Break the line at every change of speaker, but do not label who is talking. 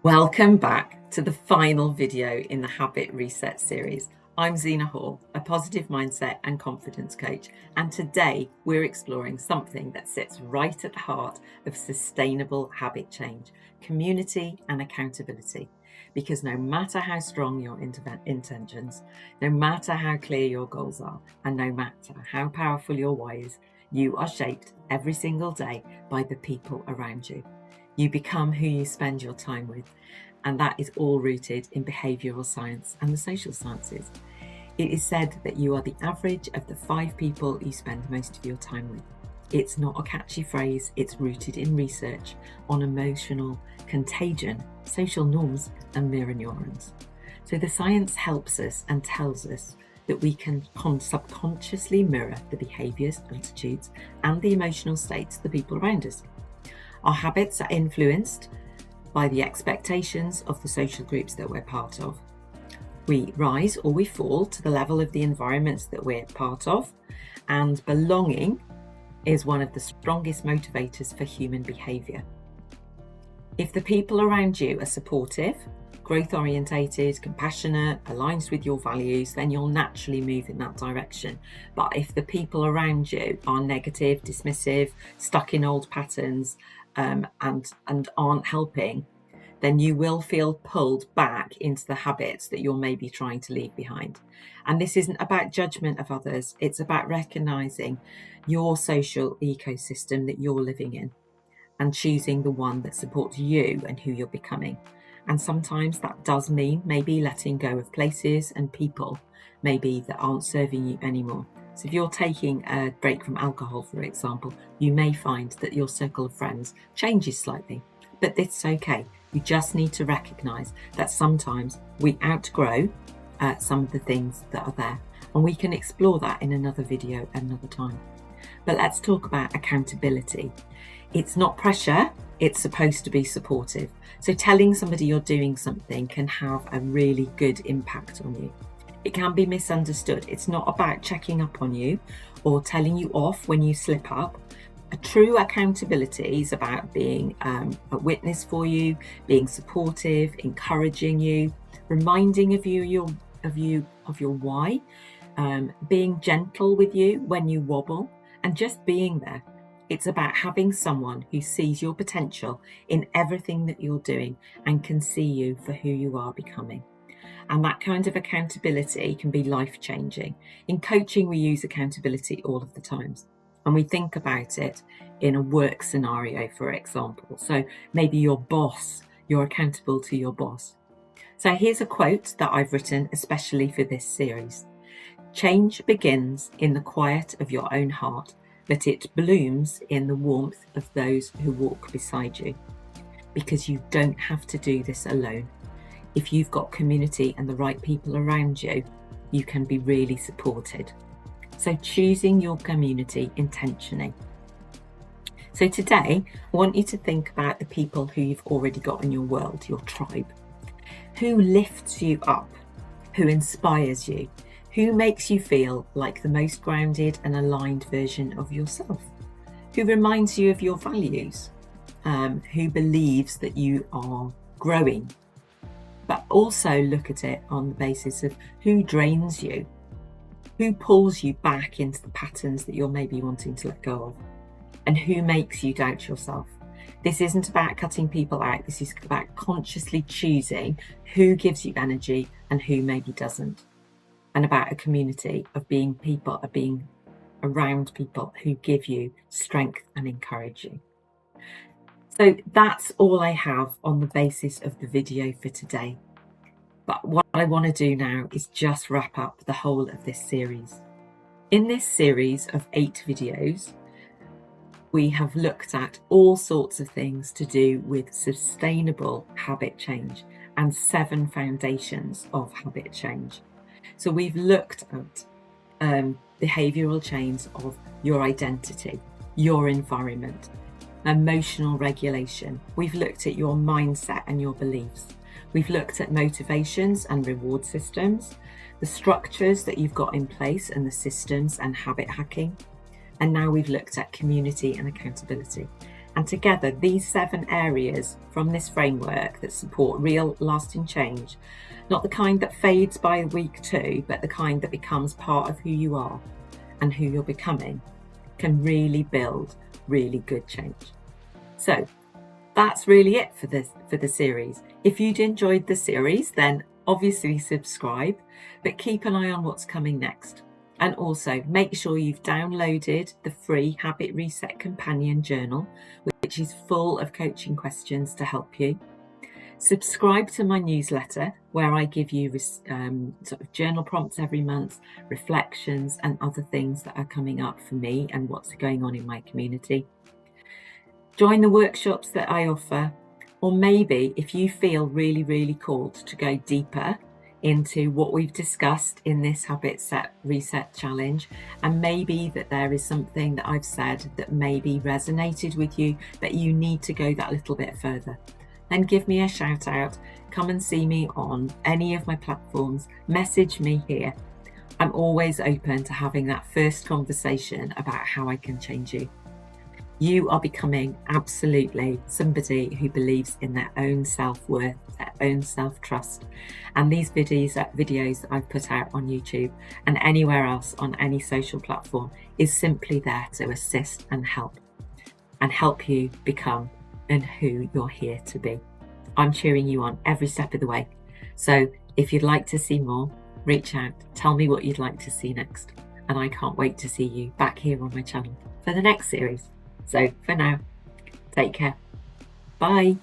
Welcome back to the final video in the Habit Reset series. I'm Zena Hall, a positive mindset and confidence coach, and today we're exploring something that sits right at the heart of sustainable habit change: community and accountability. Because no matter how strong your intentions, no matter how clear your goals are, and no matter how powerful your why is, you are shaped every single day by the people around you. You become who you spend your time with, and that is all rooted in behavioural science and the social sciences. It is said that you are the average of the 5 people you spend most of your time with. It's not a catchy phrase, it's rooted in research on emotional contagion, social norms and mirror neurons. So the science helps us and tells us that we can subconsciously mirror the behaviours, attitudes and the emotional states of the people around us. Our habits are influenced by the expectations of the social groups that we're part of. We rise or we fall to the level of the environments that we're part of, and belonging is one of the strongest motivators for human behaviour. If the people around you are supportive, growth orientated, compassionate, aligned with your values, then you'll naturally move in that direction. But if the people around you are negative, dismissive, stuck in old patterns, and aren't helping, then you will feel pulled back into the habits that you're maybe trying to leave behind. And this isn't about judgment of others, it's about recognizing your social ecosystem that you're living in and choosing the one that supports you and who you're becoming. And sometimes that does mean maybe letting go of places and people maybe that aren't serving you anymore. So if you're taking a break from alcohol, for example, you may find that your circle of friends changes slightly, but it's okay. You just need to recognize that sometimes we outgrow some of the things that are there, and we can explore that in another video another time. But let's talk about accountability. It's not pressure, it's supposed to be supportive. So telling somebody you're doing something can have a really good impact on you. It can be misunderstood. It's not about checking up on you or telling you off when you slip up. A true accountability is about being a witness for you, being supportive, encouraging you, reminding of your why, being gentle with you when you wobble, and just being there. It's about having someone who sees your potential in everything that you're doing and can see you for who you are becoming. And that kind of accountability can be life-changing. In coaching, we use accountability all of the times, and we think about it in a work scenario, for example. So maybe your boss, you're accountable to your boss. So here's a quote that I've written especially for this series. Change begins in the quiet of your own heart, but it blooms in the warmth of those who walk beside you. Because you don't have to do this alone. If you've got community and the right people around you, you can be really supported. So choosing your community intentionally. So today, I want you to think about the people who you've already got in your world, your tribe. Who lifts you up? Who inspires you? Who makes you feel like the most grounded and aligned version of yourself? Who reminds you of your values? Who believes that you are growing? But also look at it on the basis of who drains you, who pulls you back into the patterns that you're maybe wanting to let go of, and who makes you doubt yourself. This isn't about cutting people out, this is about consciously choosing who gives you energy and who maybe doesn't, and about a community of being around people who give you strength and encourage you. So that's all I have on the basis of the video for today. But what I want to do now is just wrap up the whole of this series. In this series of 8 videos, we have looked at all sorts of things to do with sustainable habit change and 7 foundations of habit change. So we've looked at behavioural change of your identity, your environment, emotional regulation. We've looked at your mindset and your beliefs. We've looked at motivations and reward systems, the structures that you've got in place and the systems and habit hacking. And now we've looked at community and accountability. And together, these 7 areas from this framework that support real lasting change, not the kind that fades by week 2, but the kind that becomes part of who you are and who you're becoming, can really build really good change. So that's really it for the series. If you'd enjoyed the series, then obviously subscribe, but keep an eye on what's coming next. And also make sure you've downloaded the free Habit Reset Companion Journal, which is full of coaching questions to help you. Subscribe to my newsletter, where I give you sort of journal prompts every month, reflections and other things that are coming up for me and what's going on in my community. Join the workshops that I offer, or maybe if you feel really called to go deeper into what we've discussed in this Habit Reset Challenge, and maybe that there is something that I've said that maybe resonated with you, that you need to go that little bit further, then give me a shout out, come and see me on any of my platforms, message me here. I'm always open to having that first conversation about how I can change you. You are becoming absolutely somebody who believes in their own self-worth, their own self-trust. And these videos that I've put out on YouTube and anywhere else on any social platform is simply there to assist and help you become and who you're here to be. I'm cheering you on every step of the way. So if you'd like to see more, reach out, tell me what you'd like to see next. And I can't wait to see you back here on my channel for the next series. So for now, take care. Bye.